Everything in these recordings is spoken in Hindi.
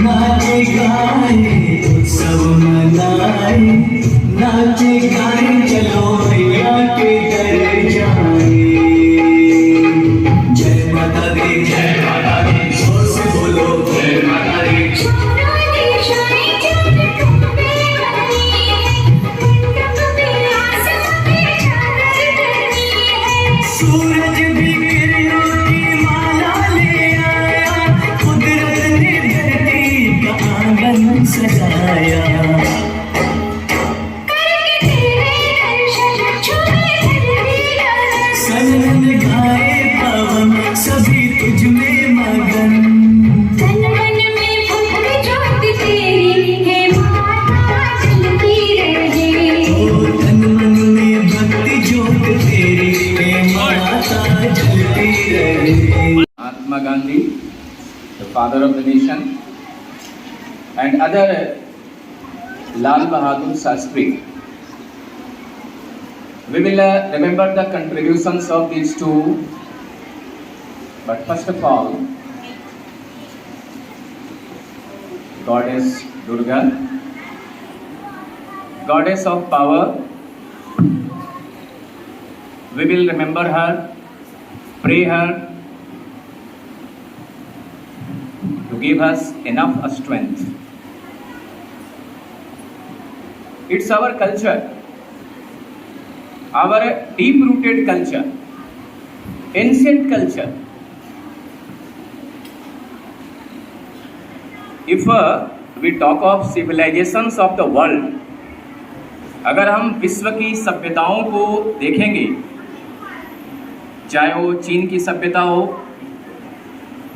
नाचे गाए उत्सव मनाए, नाचे गाए चलो मैया के दर जाए। जय माता दी, जय माता दी, जोर से बोलो जय माता दी। सूरज भी किरणों की माला ले आया, कुदरत ने धरती का आंगन सजाया। सनन गाए पवन सभी तुझ में मगन। तन मन में भक्ति ज्योति तेरी है माता जलती रहे। ओ तन मन में भक्ति ज्योति तेरी है माता जलती रहे। Mahatma Gandhi, the father of the nation, and other Lal Bahadur Shastri. We will remember the contributions of these two, but first of all, Goddess Durga, Goddess of power. We will remember her, pray her to give us enough strength. It's our culture, our deep-rooted culture, ancient culture. If we talk of civilizations of the world, अगर हम विश्व की सभ्यताओं को देखेंगे, चाहे वो चीन की सभ्यता हो,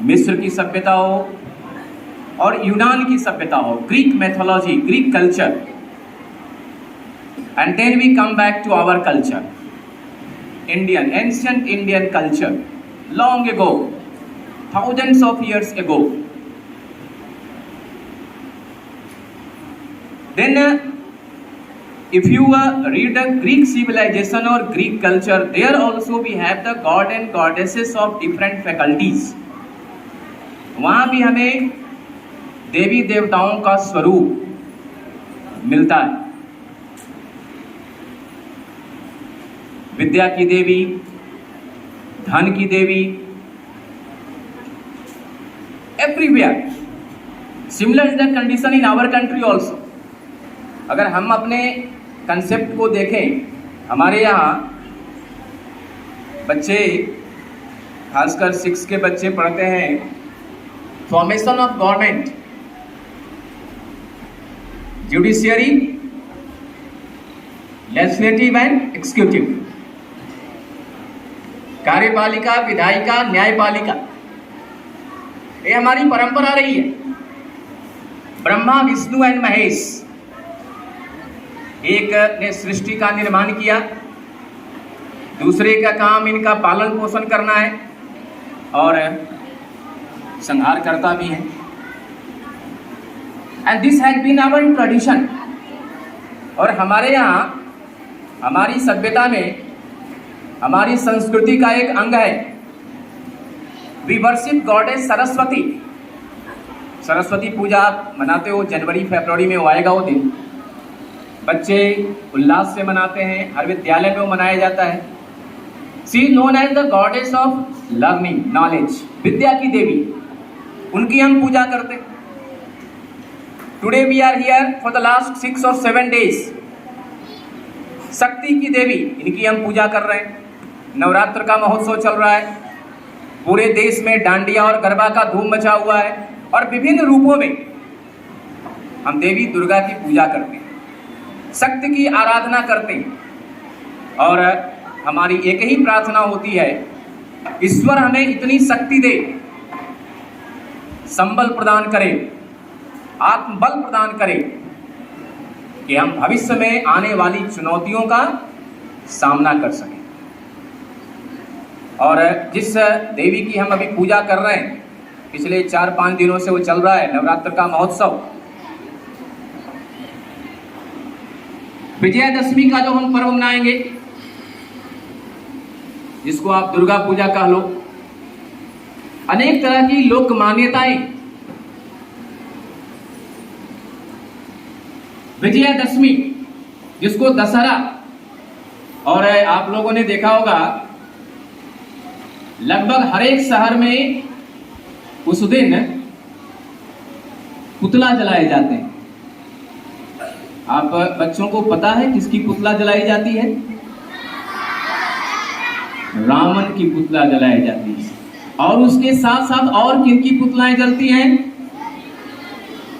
मिस्र की सभ्यता हो और यूनान की सभ्यता हो, Greek mythology, Greek culture, and then we come back to our culture, Indian, ancient Indian culture, long ago, thousands of years ago. Then if you read the Greek civilization or Greek culture, there also we have the god and goddesses of different faculties. वहाँ भी हमें देवी देवताओं का स्वरूप मिलता है। विद्या की देवी, धन की देवी, everywhere. Similar is the condition in our country also. अगर हम अपने कंसेप्ट को देखें, हमारे यहाँ बच्चे, खासकर 6 के बच्चे पढ़ते हैं formation of government, judiciary, legislative and executive, कार्यपालिका, विधायिका, न्यायपालिका, ये हमारी परंपरा रही है। ब्रह्मा, विष्णु एंड महेश, एक ने सृष्टि का निर्माण किया, दूसरे का काम इनका पालन पोषण करना है और संहार करता भी है। And this has been our tradition. और हमारे यहाँ, हमारी सभ्यता में, हमारी संस्कृति का एक अंग है, we worship goddess Saraswati. Saraswati Puja मनाते हो, जनवरी फरवरी में वो आएगा वो दिन, बच्चे उल्लास से मनाते हैं, हर विद्यालय में वो मनाया जाता है। She known as the goddess of learning, knowledge, विद्या की देवी, उनकी हम पूजा करते हैं। Today we are here for the last 6 और 7 days। शक्ति की देवी, इनकी हम पूजा कर रहे हैं। नवरात्र का महोत्सव चल रहा है, पूरे देश में डांडिया और गरबा का धूम मचा हुआ है और विभिन्न रूपों में हम देवी दुर्गा की पूजा करते हैं, शक्ति की आराधना करते हैं। और हमारी एक ही प्रार्थना होती है, ईश्वर हमें इतनी शक्ति दे, संबल प्रदान करे, आत्मबल प्रदान करे कि हम भविष्य में आने वाली चुनौतियों का सामना कर सकें। और जिस देवी की हम अभी पूजा कर रहे हैं, पिछले 4-5 दिनों से वो चल रहा है, नवरात्र का महोत्सव, विजयादशमी का जो हम पर्व मनाएंगे, जिसको आप दुर्गा पूजा कह लो, अनेक तरह की लोक मान्यताएं विजयादशमी, जिसको दशहरा, और आप लोगों ने देखा होगा लगभग हर एक शहर में उस दिन पुतला जलाए जाते हैं। आप बच्चों को पता है किसकी पुतला जलाई जाती है? रावण की पुतला जलाई जाती है। और उसके साथ साथ और किनकी पुतलाएं जलती हैं?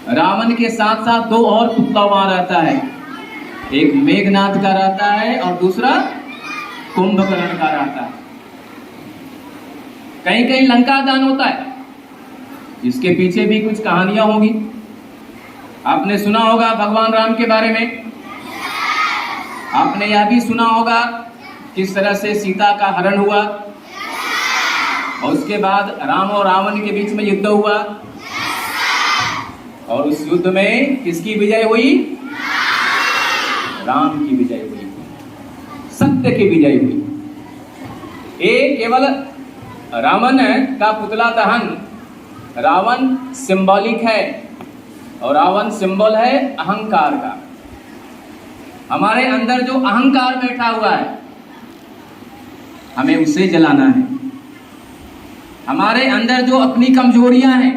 रावण के साथ साथ दो और पुतला वहां रहता है, एक मेघनाद का रहता है और दूसरा कुंभकर्ण का रहता है। कहीं कहीं लंका दान होता है, इसके पीछे भी कुछ कहानियां होगी। आपने सुना होगा भगवान राम के बारे में, आपने यह भी सुना होगा किस तरह से सीता का हरण हुआ और उसके बाद राम और रावण के बीच में युद्ध हुआ, और उस युद्ध में किसकी विजय हुई? राम की विजय हुई, सत्य की विजय हुई। ये केवल रावण का पुतला दहन, रावण सिंबॉलिक है और रावण सिंबल है अहंकार का। हमारे अंदर जो अहंकार बैठा हुआ है हमें उसे जलाना है। हमारे अंदर जो अपनी कमजोरियां हैं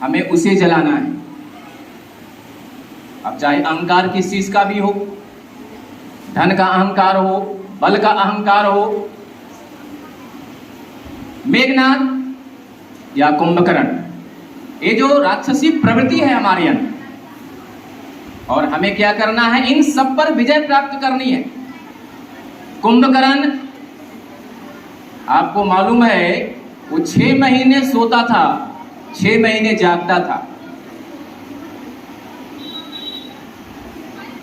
हमें उसे जलाना है। अब चाहे अहंकार किस चीज का भी हो, धन का अहंकार हो, बल का अहंकार हो, मेघनाद या कुंभकर्ण, ये जो राक्षसी प्रवृत्ति है हमारे अंदर, और हमें क्या करना है? इन सब पर विजय प्राप्त करनी है। कुंभकर्ण, आपको मालूम है वो 6 महीने सोता था, 6 महीने जागता था।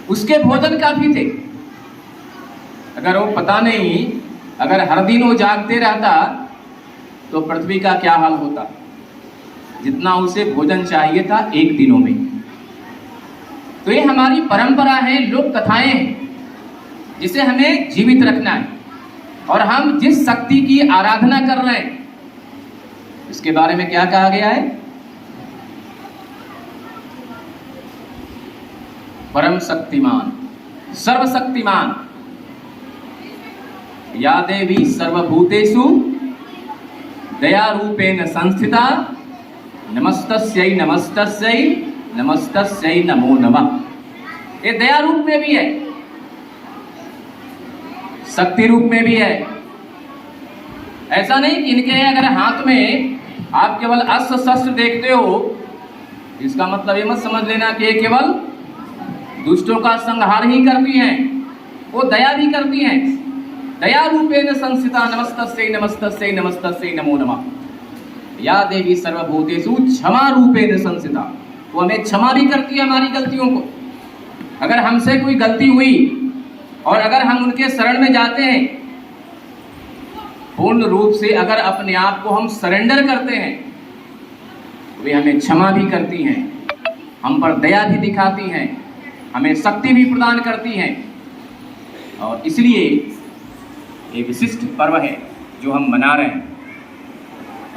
उसके भोजन काफी थे। अगर वो पता नहीं, अगर हर दिन वो जागते रहता तो पृथ्वी का क्या हाल होता। जितना उसे भोजन चाहिए था 1 दिनों में। तो ये हमारी परंपरा है, लोक कथाएं हैं, जिसे हमें जीवित रखना है। और हम जिस शक्ति की आराधना कर रहे हैं इसके बारे में क्या कहा गया है? परम शक्तिमान, सर्वशक्तिमान, या देवी सर्वभूतेषु दया रूपेण संस्थिता नमस्तस्यै नमस्तस्यै नमस्तस्यै नमो नमः। ये दया रूप में भी है, शक्ति रूप में भी है। ऐसा नहीं कि इनके अगर हाथ में आप केवल अस्त्र शस्त्र देखते हो, इसका मतलब ये मत समझ लेना कि ये केवल दुष्टों का संहार ही करती हैं, वो दया भी करती हैं। दया रूपेण संस्थिता नमस्तस्यै नमस्तस्यै नमस्तस्यै नमो नमः। या देवी सर्वभूतेषु क्षमा रूपेण संस्थिता, वो हमें क्षमा भी करती है हमारी गलतियों को। अगर हमसे कोई गलती हुई और अगर हम उनके शरण में जाते हैं, पूर्ण रूप से अगर अपने आप को हम सरेंडर करते हैं, वे हमें क्षमा भी करती हैं, हम पर दया भी दिखाती हैं, हमें शक्ति भी प्रदान करती हैं। और इसलिए ये विशिष्ट पर्व है जो हम मना रहे हैं।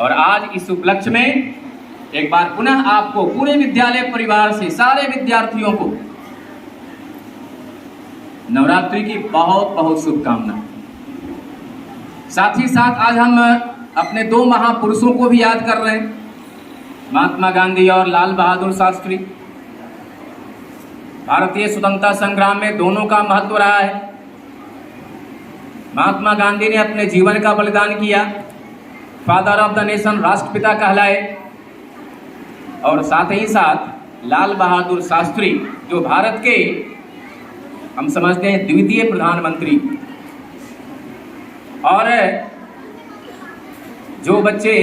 और आज इस उपलक्ष्य में एक बार पुनः आपको पूरे विद्यालय परिवार से सारे विद्यार्थियों को नवरात्रि की बहुत बहुत शुभकामनाएं। साथ ही साथ आज हम अपने 2 महापुरुषों को भी याद कर रहे हैं, महात्मा गांधी और लाल बहादुर शास्त्री। भारतीय स्वतंत्रता संग्राम में दोनों का महत्व रहा है। महात्मा गांधी ने अपने जीवन का बलिदान किया, फादर ऑफ द नेशन, राष्ट्रपिता कहलाए। और साथ ही साथ लाल बहादुर शास्त्री जो भारत के हम समझते हैं द्वितीय प्रधानमंत्री। और जो बच्चे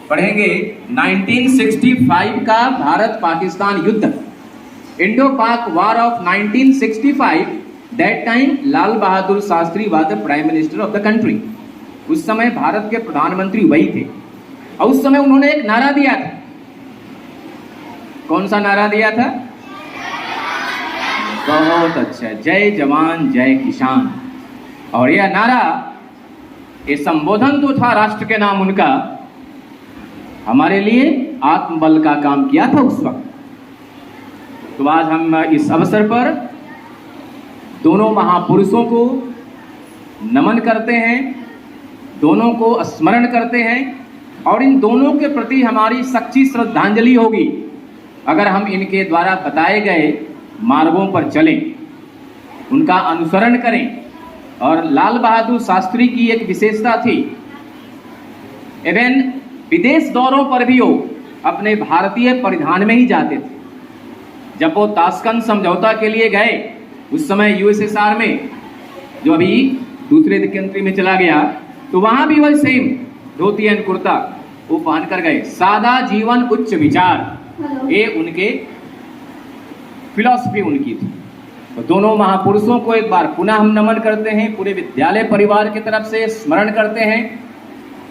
पढ़ेंगे 1965 का भारत पाकिस्तान युद्ध, इंडो पाक war of 1965, that time Lal Bahadur Shastri was the prime minister of the country. उस समय भारत के प्रधानमंत्री वही थे। और उस समय उन्होंने एक नारा दिया था। कौन सा नारा दिया था? बहुत अच्छा, जय जवान जय किसान। और यह नारा, ये संबोधन तो था राष्ट्र के नाम उनका, हमारे लिए आत्मबल का काम किया था उस वक्त। तो आज हम इस अवसर पर दोनों महापुरुषों को नमन करते हैं, दोनों को स्मरण करते हैं और इन दोनों के प्रति हमारी सच्ची श्रद्धांजलि होगी अगर हम इनके द्वारा बताए गए मार्गों पर चलें, उनका अनुसरण करें। और लाल बहादुर शास्त्री की एक विशेषता थी, इवन विदेश दौरों पर भी वो अपने भारतीय परिधान में ही जाते थे। जब वो ताशकंद समझौता के लिए गए, उस समय यूएसएसआर में, जो अभी दूसरे कंट्री में चला गया, तो वहां भी वही सेम धोती एंड कुर्ता वो पहन कर गए। सादा जीवन उच्च विचार, ये उनके फिलॉसफी उनकी थी। तो दोनों महापुरुषों को एक बार पुनः हम नमन करते हैं, पूरे विद्यालय परिवार की तरफ से स्मरण करते हैं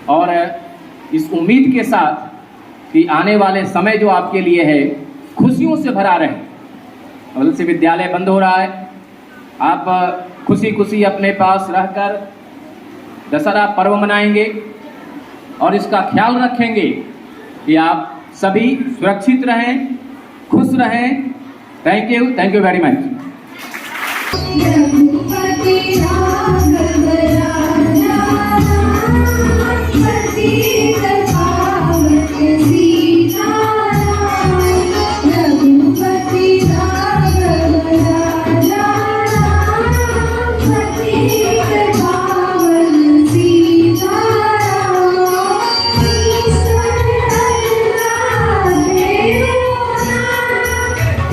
और इस उम्मीद के साथ कि आने वाले समय जो आपके लिए है खुशियों से भरा रहे। कल से विद्यालय बंद हो रहा है, आप खुशी खुशी अपने पास रहकर दशहरा पर्व मनाएंगे और इसका ख्याल रखेंगे कि आप सभी सुरक्षित रहें, खुश रहें। Thank you very much. Raghupati Raghav Raja पतित पावन सीताराम। रघुपति राघव राजा पतित पावन सीताराम। ईश्वर अल्लाह देवता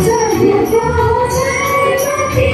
सबको सर्वति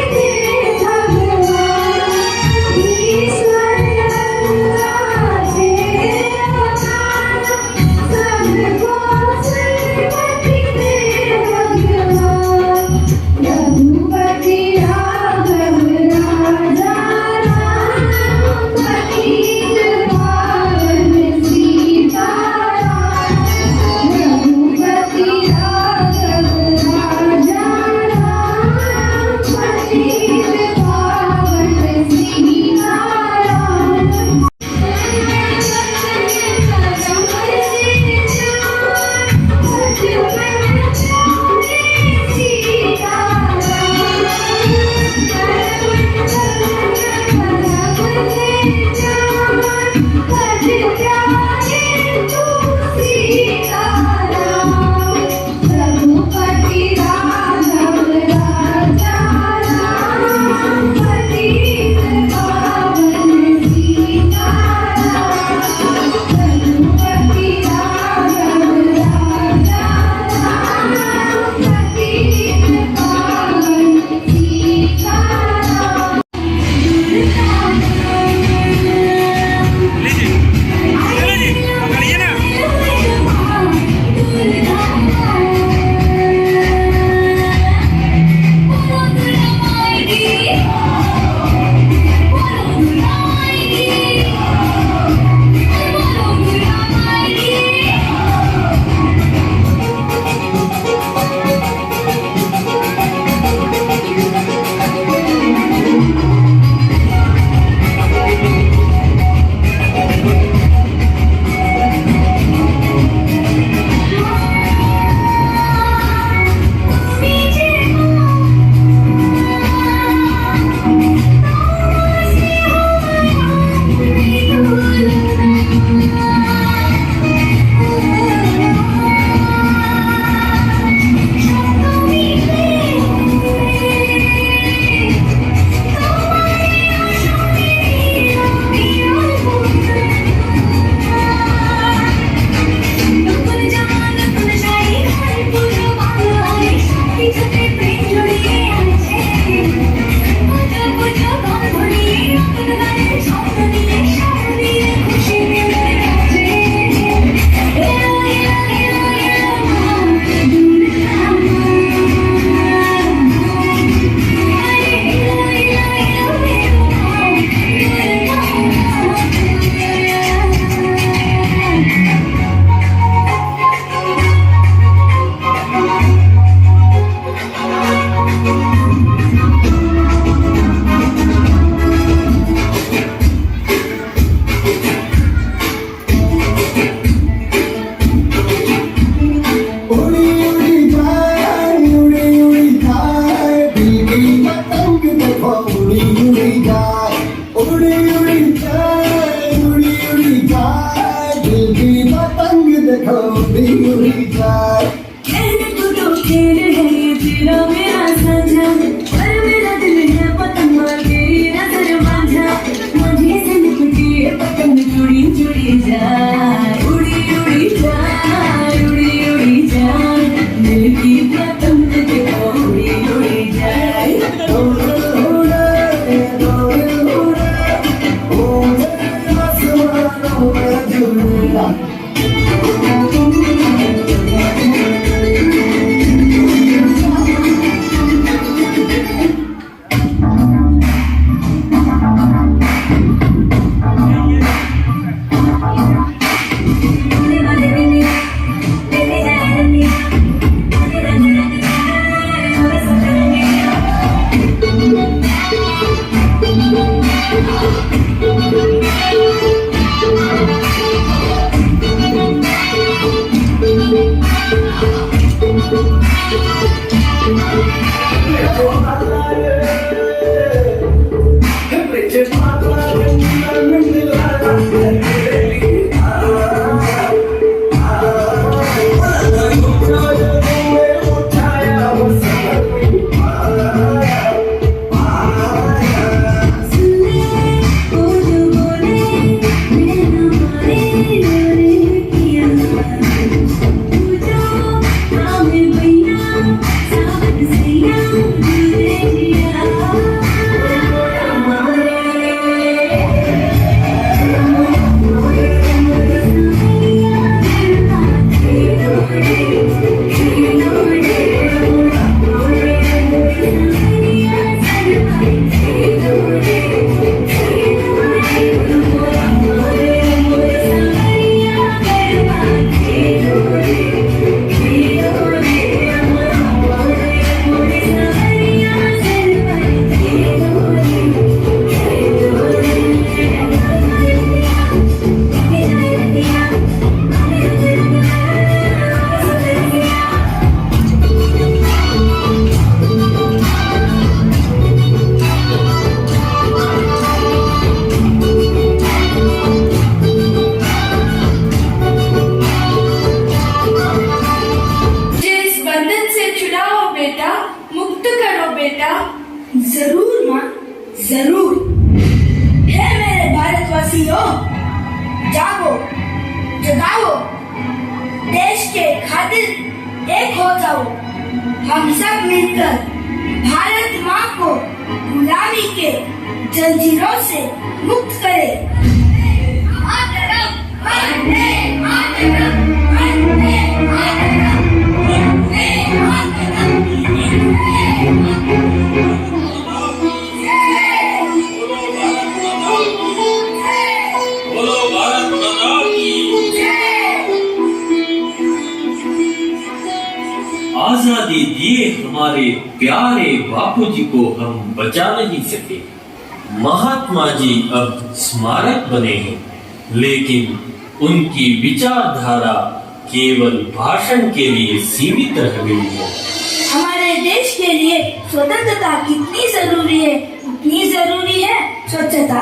तेरा मेरा साझा पर मेरा दिल है पतंग तेरी नजर बांझा मुझे से लिपटी पतंग जुड़ी जुड़ी जाए उड़ी उड़ी जाए उड़ी उड़ी जाए दिल की पतंग देखो उड़ी उड़ी जाए जरूर माँ जरूर है मेरे भारतवासियों जागो जगाओ देश के खातिर एक हो जाओ हम सब मिलकर भारत माँ को गुलामी के जंजीरों से मुक्त करें मातरम वंदे मातरम वंदे मातरम वंदे मातरम आजादी दिए हमारे प्यारे बापूजी को हम बचा नहीं सके। महात्मा जी अब स्मारक बने हैं, लेकिन उनकी विचारधारा केवल भाषण के लिए सीमित रह गई है। हमारे देश के लिए स्वतंत्रता कितनी जरूरी है उतनी जरूरी है स्वच्छता।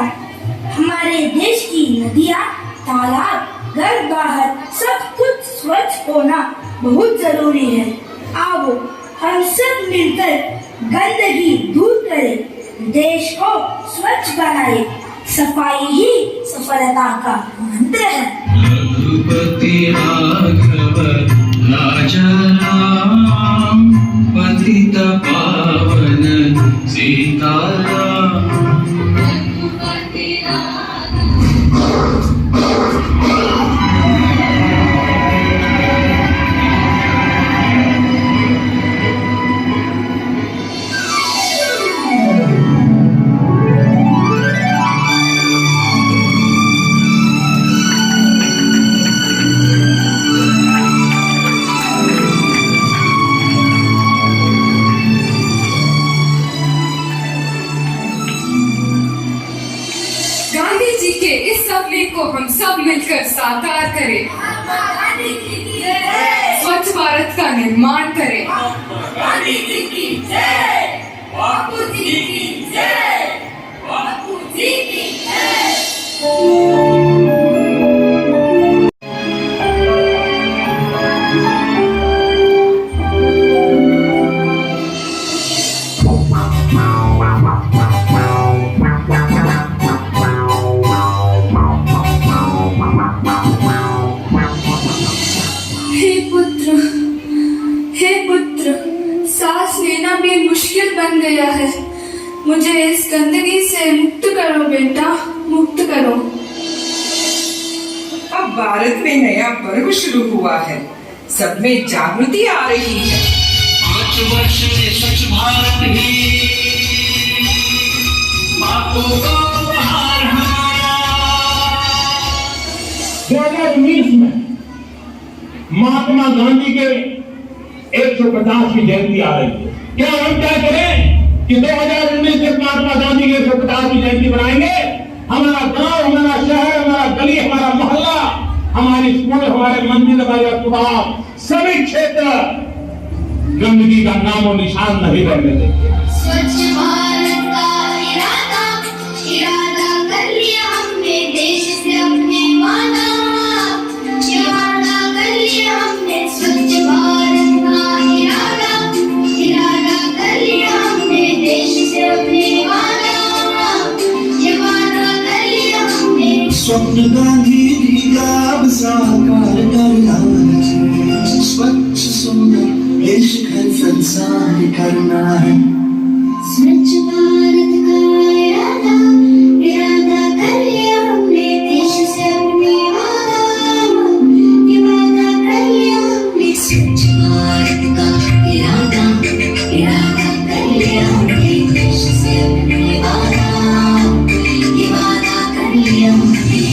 हमारे देश की नदियाँ, तालाब, घर बाहर सब कुछ स्वच्छ होना बहुत जरूरी है। आओ हम सब मिलकर गंदगी दूर करें, देश को स्वच्छ बनाए। सफाई ही सफलता का मंत्र है। रघुपति राघव राजा राम पतित पावन सीताराम। को हम सब मिलकर साकार करें, स्वच्छ भारत का निर्माण करें। सांस लेना भी मुश्किल बन गया है। मुझे इस गंदगी से मुक्त करो बेटा, मुक्त करो। अब भारत में नया पर्व शुरू हुआ है, सब में जागृति आ रही है। 5 वर्ष में स्वच्छ भारत ही बापू का उपहार हमारा। 2019 में महात्मा गांधी के 150 की जयंती आ रही है। क्या हम क्या करें कि 2019 में महात्मा गांधी की 150 की जयंती बनाएंगे? हमारा गांव, हमारा शहर, हमारा गली, हमारा मोहल्ला, हमारे स्कूल, हमारे मंदिर, हमारे अस्पताल, सभी क्षेत्र गंदगी का नामो निशान नहीं रहने देंगे। स्वच्छ भारत का इरादा कर लिया हमने, देश से अपने वादा कर लिया हमने। स्वच्छ भारत का इरादा कर लिया हमने, देश से अपने वादा कर लिया हमने। स्वप्न गांधी जी का अब साकार करना है, स्वच्छ सुंदर देश का संसार करना है। स्वच्छ भारत का इरादा कर लिया हमने, देश से अपने वादा कर लिया हमने। स्वच्छ भारत का इरादा कर लिया हमने, देश से अपने वादा कर लिया हमने।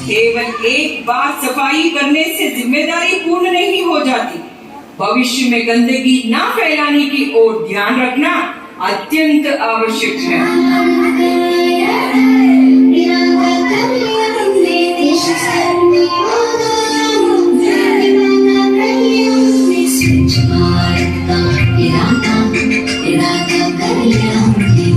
केवल एक बार सफाई करने से जिम्मेदारी पूर्ण नहीं हो जाती, भविष्य में गंदगी ना फैलाने की ओर ध्यान रखना अत्यंत आवश्यक है। स्वच्छ भारत का इरादा कर लिया हमने।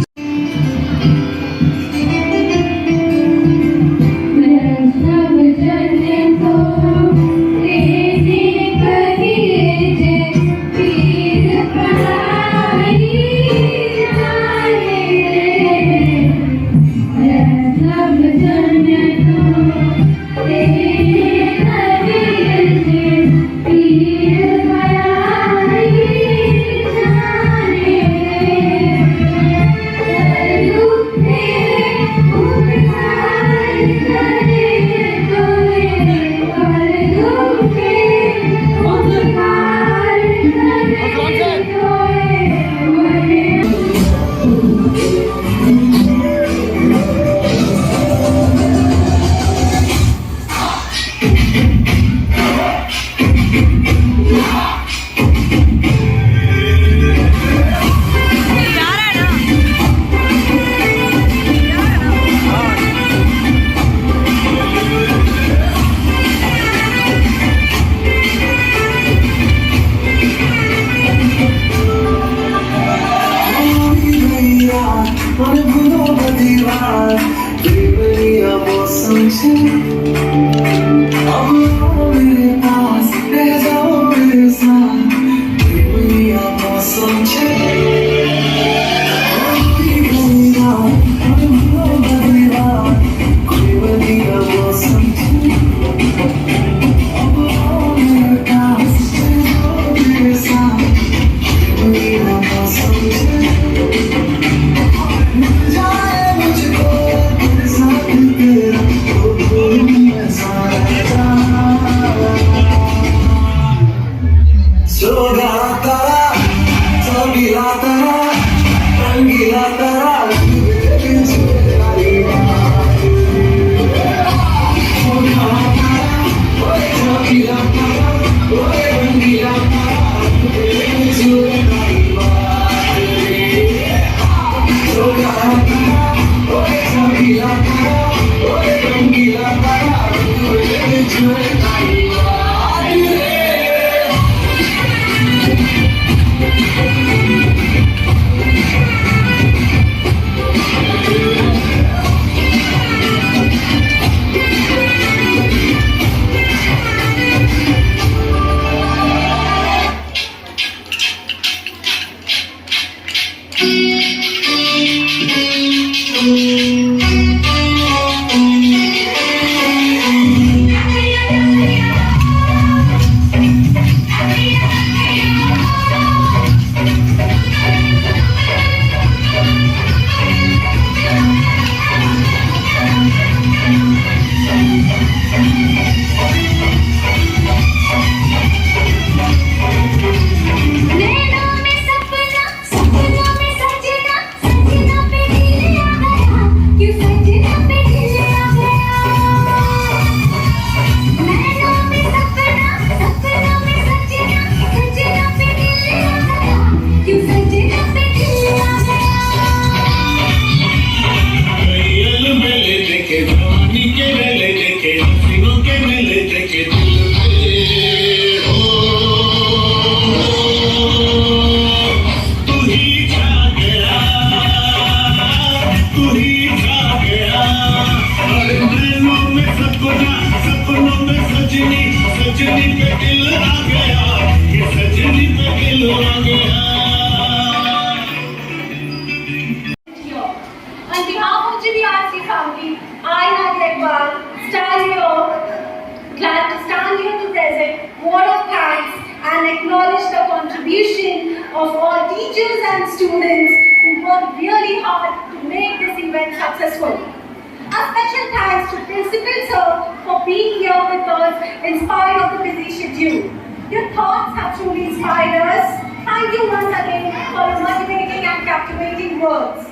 teachers and students who worked really hard to make this event successful. A special thanks to Principal Sir for being here with us in spite of the busy schedule. Your thoughts have truly inspired us. Thank you once again for your motivating and captivating words.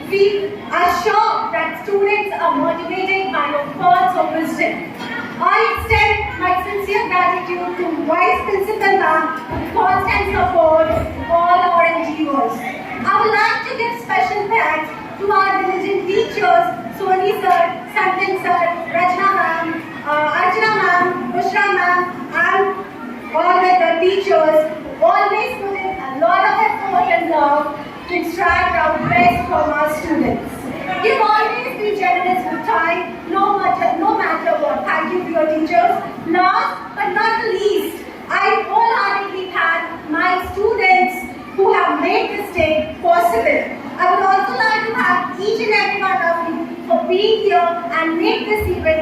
We are sure that students are motivated by your thoughts of wisdom. I extend my sincere gratitude to Vice Principal Ma'am for constant support of all our endeavors. I would like to give special thanks to our diligent teachers, Soni Sir, Santan Sir, Rajna Ma'am, Archana Ma'am, Bushra Ma'am, and all the teachers who always put in a lot of effort and love to extract our best from our students. You've always been generous with time, no matter what. Thank you to your teachers. Last but not the least, I wholeheartedly thank my students who have made this day possible. I would also like to thank each and every one of you for being here and make this event